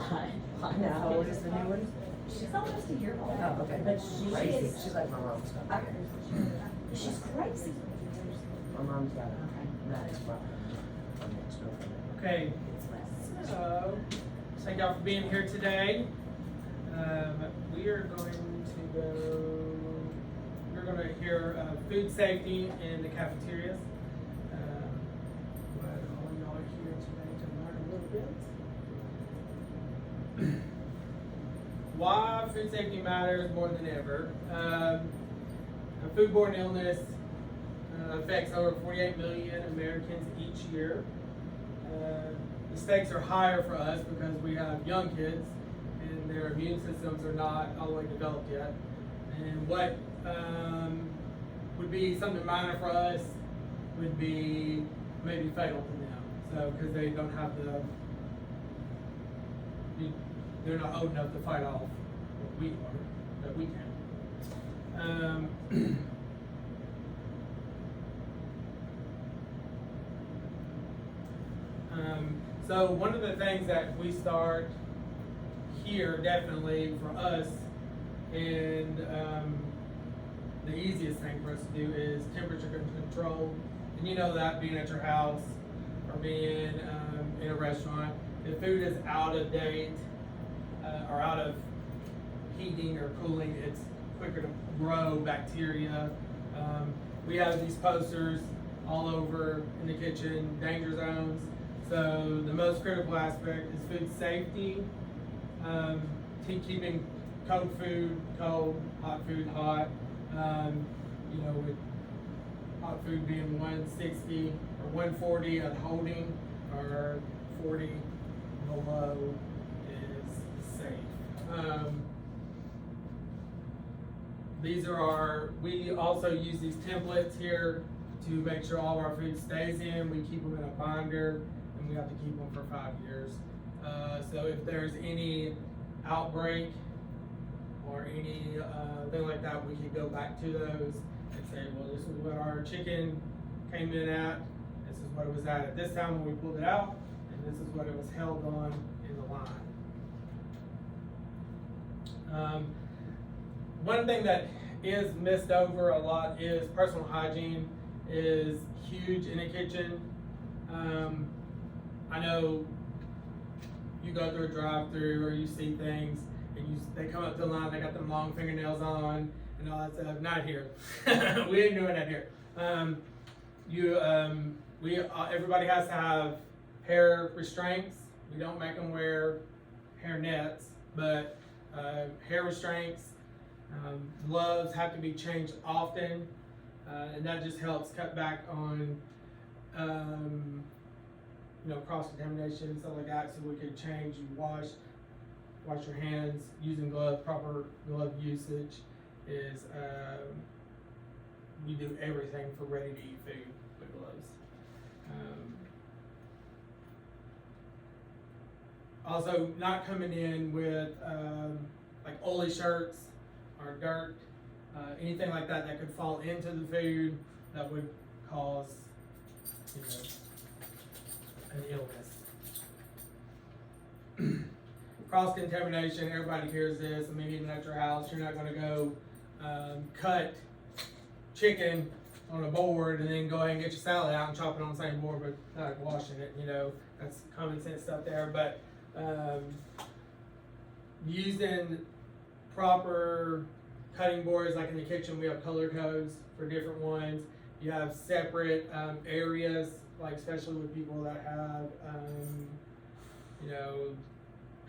God. I How old is know. the new one? She's almost a year old. Oh, okay. But she Crazy. is, She's like my mom's. she's crazy. My mom's got my ex-girlfriend. Okay, so thank y'all for being here today. We are going to go, we're going to hear food safety in the cafeterias. But all y'all are here today to learn a little bit. Why food safety matters more than ever. Foodborne illness affects over 48 million Americans each year. The stakes are higher for us because we have young kids and their immune systems are not all the way developed yet. And what would be something minor for us would be maybe fatal to them. So, because they don't have they're not old enough to fight off what we are, that we can. So one of the things that we start here, definitely for us, and the easiest thing for us to do is temperature control. And you know that being at your house or being in a restaurant, if food is out of date or out of heating or cooling, it's quicker to grow bacteria. We have these posters all over in the kitchen, danger zones. So the most critical aspect is food safety, keeping cold food cold, hot food hot. You know, with hot food being 160 or 140 at holding, or 40 below is safe. These are we also use these templates here to make sure all of our food stays in. We keep them in a binder, and we have to keep them for 5 years. So if there's any outbreak or any thing like that, we can go back to those and say, well, this is what our chicken came in at, this is what it was at this time when we pulled it out, and this is what it was held on in the line. One thing that is missed over a lot is personal hygiene is huge in a kitchen. I know you go through a drive-through or you see things and they come up to the line, they got them long fingernails on and all that stuff. Not here. We ain't doing that here. Everybody has to have hair restraints. We don't make them wear hair nets, but hair restraints. Gloves have to be changed often, and that just helps cut back on cross-contamination and stuff like that, so we can change and wash your hands using gloves. Proper glove usage is we do everything for ready-to-eat food with gloves. Also, not coming in with like oily shirts or dirt, anything like that that could fall into the food that would cause, an illness. Cross-contamination, everybody hears this. I mean, even at your house, you're not gonna go cut chicken on a board and then go ahead and get your salad out and chop it on the same board, but not washing it, that's common sense stuff there. But using proper cutting boards, like in the kitchen, we have color codes for different ones. You have separate areas, like especially with people that have,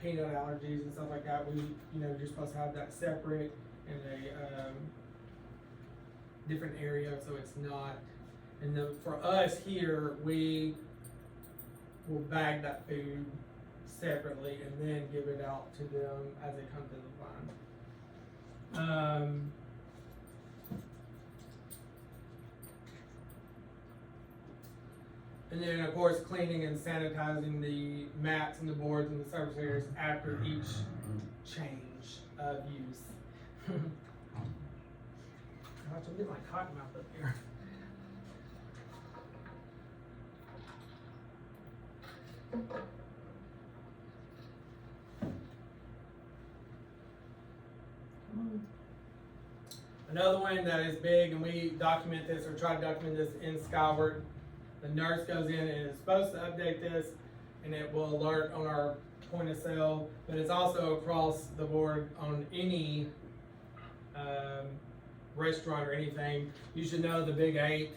peanut allergies and stuff like that. You're supposed to have that separate in a different area, so it's not. And then for us here, we will bag that food separately and then give it out to them as they come to the line. And then, of course, cleaning and sanitizing the mats and the boards and the surface areas after each change of use. Gosh, I'm getting my cotton mouth up here. Another one that is big, and we document this or try to document this in Skyward. The nurse goes in and is supposed to update this, and it will alert on our point of sale, but it's also across the board on any restaurant or anything. You should know the big 8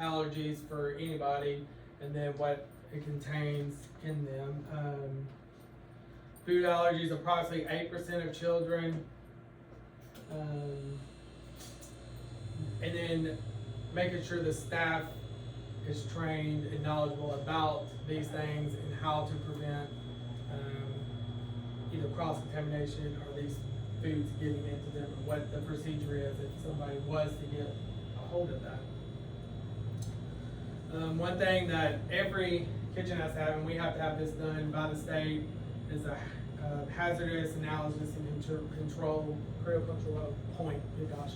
allergies for anybody, and then what it contains in them. Food allergies, approximately 8% of children. And then making sure the staff is trained and knowledgeable about these things and how to prevent either cross-contamination or these foods getting into them, and what the procedure is if somebody was to get a hold of that. One thing that every kitchen has to have, and we have to have this done by the state, is a hazardous analysis and critical control point. Good gosh.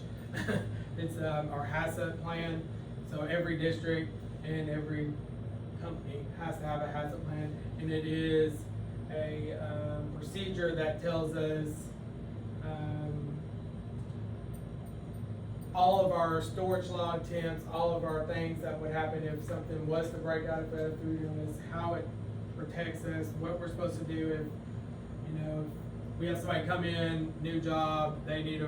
It's our HACCP plan. So every district and every company has to have a HACCP plan, and it is a procedure that tells us all of our storage log temps, all of our things that would happen if something was to break out of a food illness, how it protects us, what we're supposed to do if, we have somebody come in, new job, they need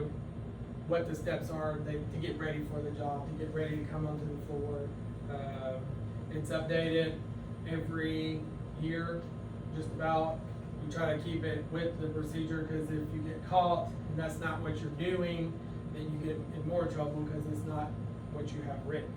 what the steps are to get ready for the job, to get ready to come onto the floor. It's updated every year, just about. We try to keep it with the procedure, because if you get caught and that's not what you're doing, then you get in more trouble because it's not what you have written.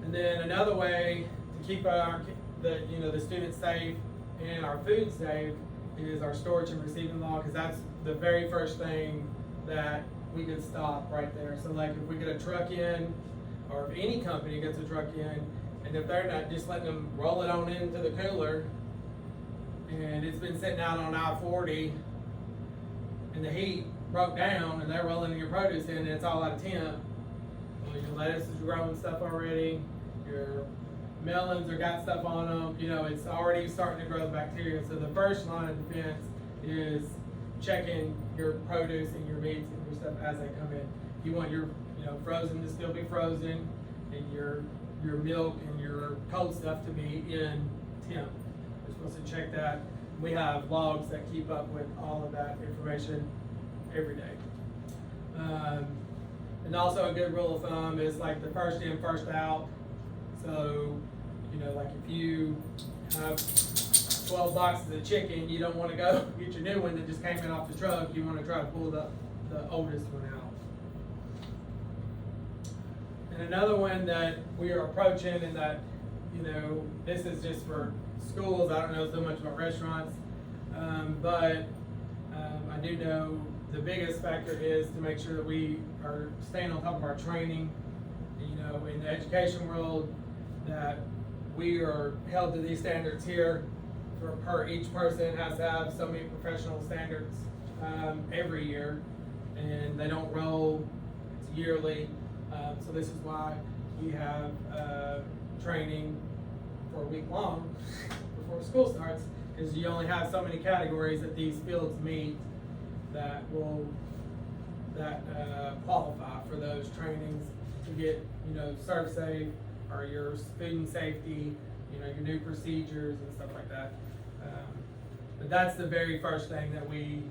And then another way to keep the students safe and our food safe is our storage and receiving law, because that's the very first thing that we could stop right there. So like if we get a truck in, or if any company gets a truck in, and if they're not just letting them roll it on into the cooler, and it's been sitting out on I-40, and the heat broke down, and they're rolling your produce in, and it's all out of temp. Well, your lettuce is growing stuff already, your melons are got stuff on them, it's already starting to grow the bacteria. So the first line of defense is checking your produce and your meats and your stuff as they come in. You want your frozen to still be frozen, and your milk and your cold stuff to be in temp. You're supposed to check that. We have logs that keep up with all of that information every day. And also a good rule of thumb is like the first in, first out. So, like if you have 12 boxes of chicken, you don't want to go get your new one that just came in off the truck. You want to try to pull the oldest one out. And another one that we are approaching, and that, this is just for schools. I don't know so much about restaurants, but I do know the biggest factor is to make sure that we are staying on top of our training. In the education world, that we are held to these standards here. Per each person has to have so many professional standards every year, and they don't roll. It's yearly. So this is why we have training for a week long before school starts, because you only have so many categories that these fields meet that will qualify for those trainings to get serve safe, or your student safety, your new procedures and stuff like that. But that's the very first thing that we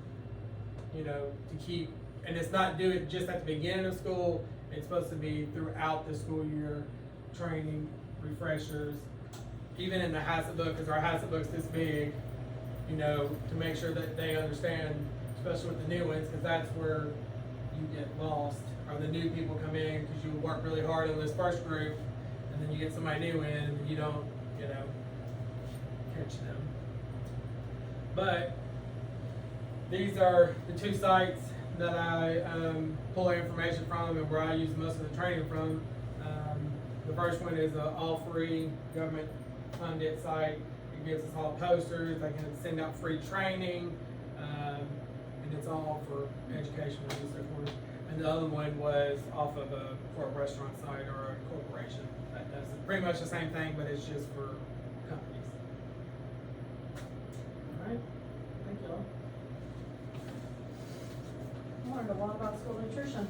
to keep, and it's not do it just at the beginning of school. It's supposed to be throughout the school year, training, refreshers, even in the HACCP book, because our HACCP book's this big, to make sure that they understand, especially with the new ones, because that's where you get lost, or the new people come in, because you work really hard on this first group, and then you get somebody new in, and you don't, catch them. But these are the 2 sites that I pull information from, and where I use most of the training from. The first one is an all-free government funded site. It gives us all posters. They can send out free training, and it's all for educational use. And the other one was off of for a restaurant site or a corporation that does pretty much the same thing, but it's just for companies. All right, thank y'all. learned a lot about school nutrition.